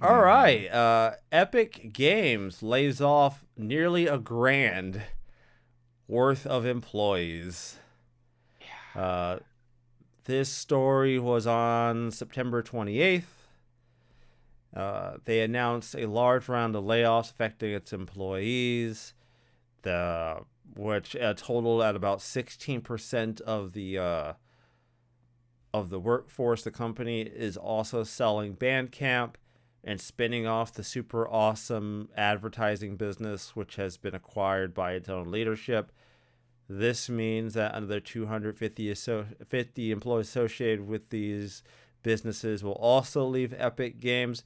All right. Epic Games lays off nearly $1,000 worth of employees. Uh, this story was on September 28th. They announced a large round of layoffs affecting its employees, which totaled at about 16% of the workforce. The company is also selling Bandcamp and spinning off the super awesome advertising business, which has been acquired by its own leadership. This means that another 250 employees associated with these businesses will also leave Epic Games.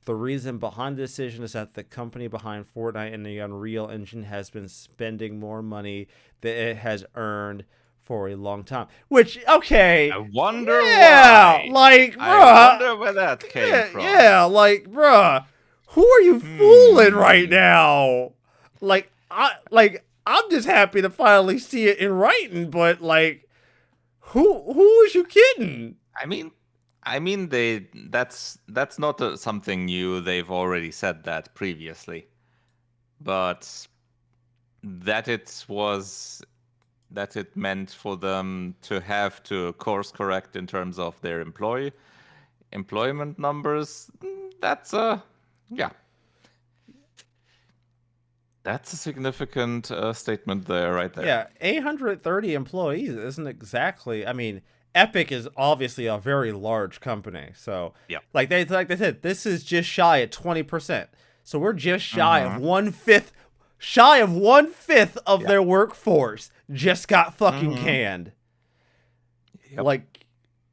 The reason behind the decision is that the company behind Fortnite and the Unreal Engine has been spending more money than it has earned for a long time. Which, okay, I wonder yeah, why. like, I bruh, wonder where that came from. yeah, like, bruh, who are you fooling right now? I'm just happy to finally see it in writing, but like, who is you kidding? I mean, that's not something new. They've already said that previously, but that it meant for them to have to course correct in terms of their employment numbers. That's a yeah, that's a significant statement there, right there. Yeah, 830 employees isn't exactly. I mean, Epic is obviously a very large company, so Yeah. like they said, this is just shy at 20%. So we're just Mm-hmm. shy of 1/5 of Yeah. their workforce just got fucking Mm-hmm. canned. Yep. Like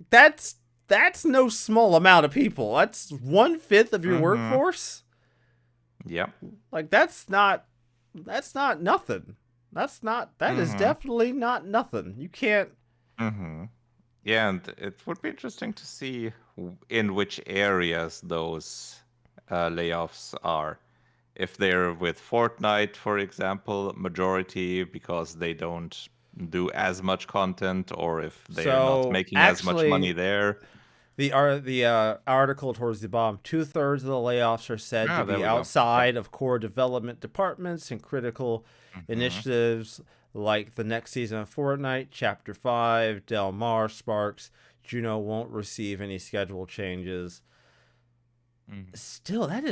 that's that's no small amount of people. That's 1/5 of your Mm-hmm. workforce. Yep. Like that's not nothing. That is Mm-hmm. definitely not nothing. You can't. Mm-hmm. Yeah, and it would be interesting to see in which areas those layoffs are. If they're with Fortnite, for example, majority because they don't do as much content, or if they're not So making as much money actually, there. the article towards the bottom, 2/3 of the layoffs are said to Ah, there be we go. Yep. outside of core development departments and critical Mm-hmm. initiatives like the next season of Fortnite, Chapter 5, Del Mar, Sparks. Juno won't receive any schedule changes. Mm-hmm. Still, Right.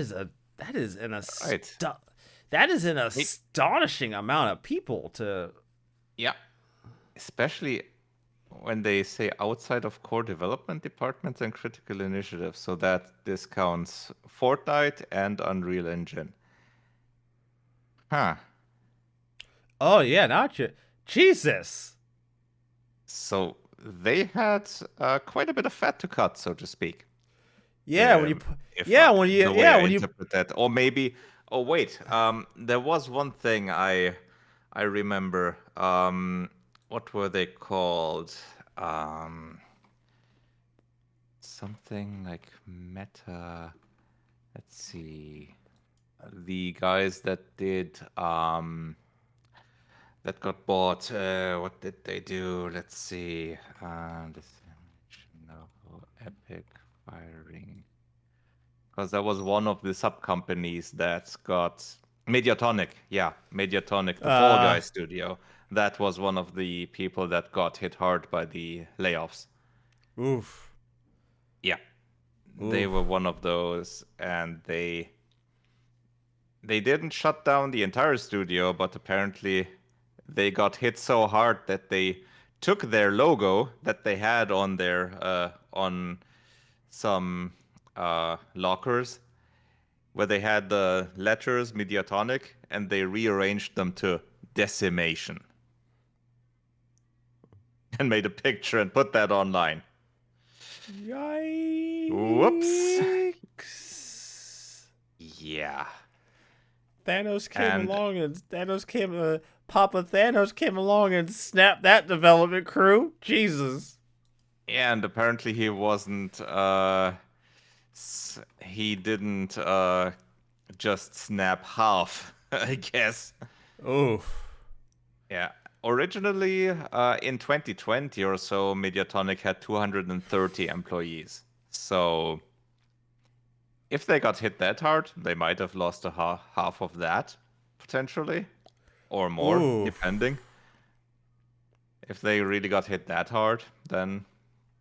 that is an Me- astonishing amount of people to. Yeah. Especially when they say outside of core development departments and critical initiatives, so that discounts Fortnite and Unreal Engine. Huh. Oh yeah, not you. Jesus. So they had quite a bit of fat to cut, so to speak. Yeah, Um, if yeah, the way I when you interpret that, or maybe, oh wait, there was one thing I remember. What were they called? Um, Something like Meta. Let's see. The guys that did that got bought. What did they do? Let's see. This no Epic firing, because that was one of the sub companies that got Mediatonic. Yeah, Mediatonic, the Fall uh Guy studio. That was one of the people that got hit hard by the layoffs. oof. Yeah, they were Oof. one of those, and they didn't shut down the entire studio, but apparently they got hit so hard that they took their logo that they had on their on some lockers where they had the letters Mediatonic, and they rearranged them to decimation and made a picture and put that online. Whoops. Yikes. Yeah. And Papa Thanos came along and snapped that development crew. Jesus. and apparently he didn't just snap half, I guess. Oof. Yeah. Originally, in 2020 or so, Mediatonic had 230 employees. So if they got hit that hard, they might have lost half of that potentially, or more, Ooh. depending. If they really got hit that hard, then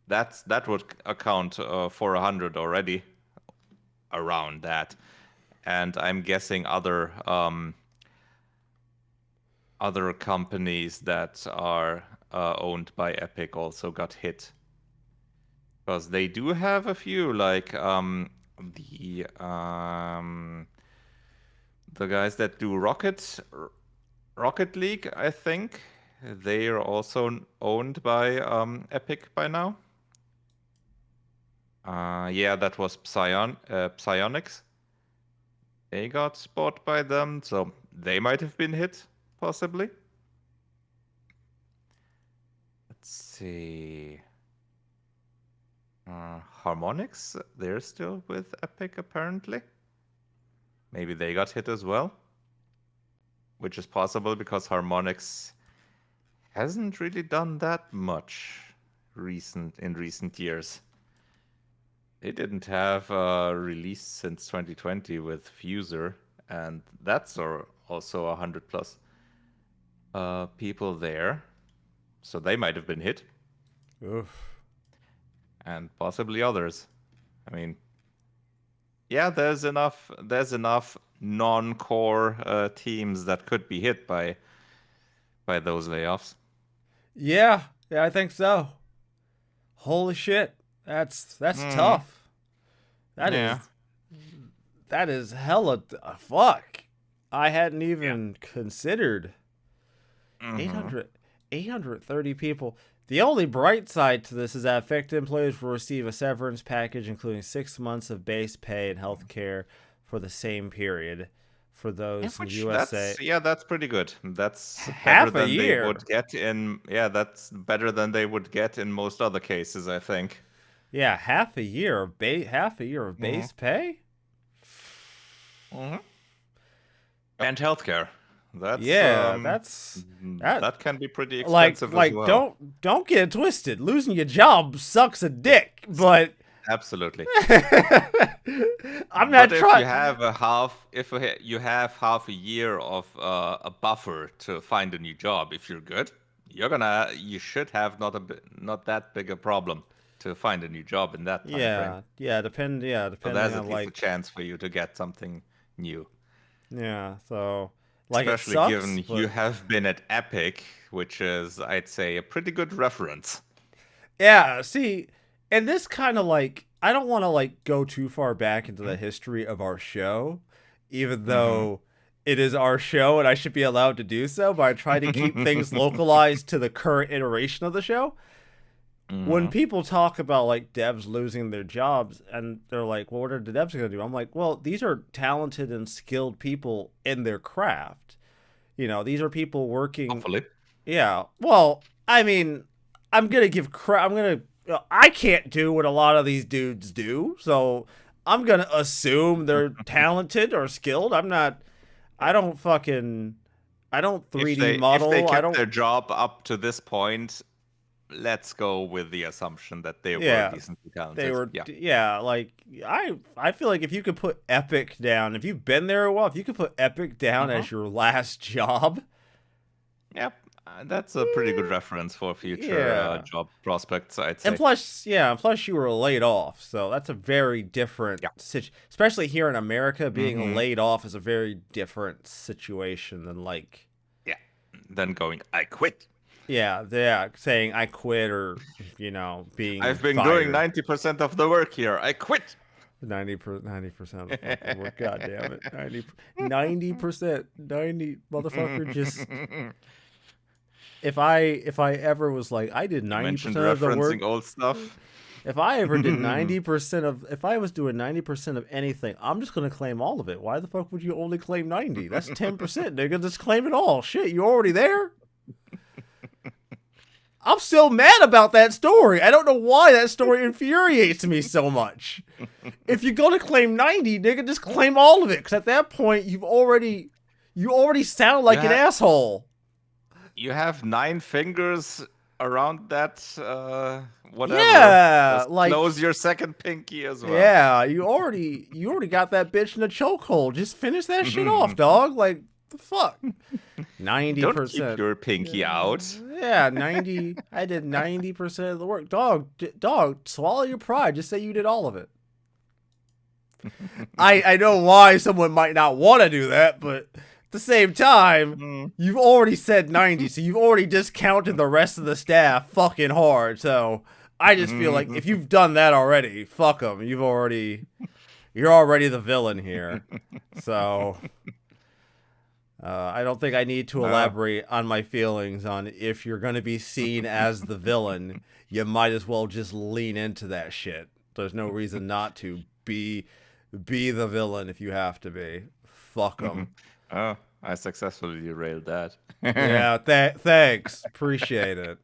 that would account for 100 already, around that. And I'm guessing other companies that are owned by Epic also got hit, because they do have a few, like the guys that do Rocket League, I think they are also owned by Epic by now. Yeah, that was Psyonix. They got bought by them, so they might have been hit, possibly. Let's see. Harmonix, they're still with Epic, apparently. Maybe they got hit as well. Which is possible, because Harmonix hasn't really done that much in recent years. They didn't have a release since 2020 with Fuser, and that's also 100 plus people there. So they might have been hit. Oof. And possibly others. I mean, yeah, there's enough non-core teams that could be hit by those layoffs. Yeah, I think so. Holy shit. That's tough. That is hella fuck. I hadn't even considered 830 people. The only bright side to this is that affected employees will receive a severance package including 6 months of base pay and health care for the same period. For those in the USA, that's pretty good. That's half better a than year. they would get in. Yeah, that's better than they would get in most other cases, I think. Yeah, half a year of base pay. Mm-hmm. And healthcare. That's that can be pretty expensive as well. Don't get it twisted. Losing your job sucks a dick, but absolutely. I'm not trying. If you have half a year of a buffer to find a new job, if you're good, you should have not that big a problem to find a new job in that time frame. Depending so there's on at least a chance for you to get something new. Yeah, so especially given you have been at Epic, which is, I'd say, a pretty good reference. Yeah, see, and this kind of I don't want to go too far back into the history of our show, even though it is our show and I should be allowed to do so, but I try to keep things localized to the current iteration of the show. When people talk about devs losing their jobs and they're like, well, what are the devs going to do? I'm like, well, these are talented and skilled people in their craft. These are people working. Hopefully. Yeah. Well, I mean, I'm going to give I can't do what a lot of these dudes do. So I'm going to assume they're talented or skilled. I don't 3D model. If they kept their job up to this point, let's go with the assumption that they were decently talented. They were, I feel like if you could put Epic down, if you've been there a while, if you could put Epic down as your last job. Yep, that's a pretty good reference for future job prospects, I'd say. And plus you were laid off, so that's a very different situation. Especially here in America, being laid off is a very different situation than than going, I quit. Yeah, saying I quit or, being I've been fired. doing 90% of the work here. I quit. 90% of the fucking work. God damn it. 90%. 90 motherfucker just... If I ever was I did 90% of the work... old stuff. If I ever did 90% of... If I was doing 90% of anything, I'm just going to claim all of it. Why the fuck would you only claim 90? That's 10%. Nigga, just claim it all. Shit, you're already there. I'm still mad about that story. I don't know why that story infuriates me so much. If you're going to claim 90, nigga, just claim all of it. Because at that point, you already sound like an asshole. You have 9 fingers around that whatever. Yeah, Just like close your second pinky as well. yeah, you already got that bitch in a chokehold. Just finish that shit off, dog. Like the fuck. Ninety Don't keep percent. your pinky out. Yeah, 90. I did 90% of the work. Dog, swallow your pride. Just say you did all of it. I know why someone might not want to do that, but at the same time, Mm. you've already said 90, so you've already discounted the rest of the staff fucking hard. So I just feel like if you've done that already, fuck them. You're already the villain here. So I don't think I need to No. elaborate on my feelings on if you're going to be seen as the villain, you might as well just lean into that shit. There's no reason not to be the villain if you have to be. Fuck them. Oh, I successfully derailed that. Yeah, thanks. Appreciate it.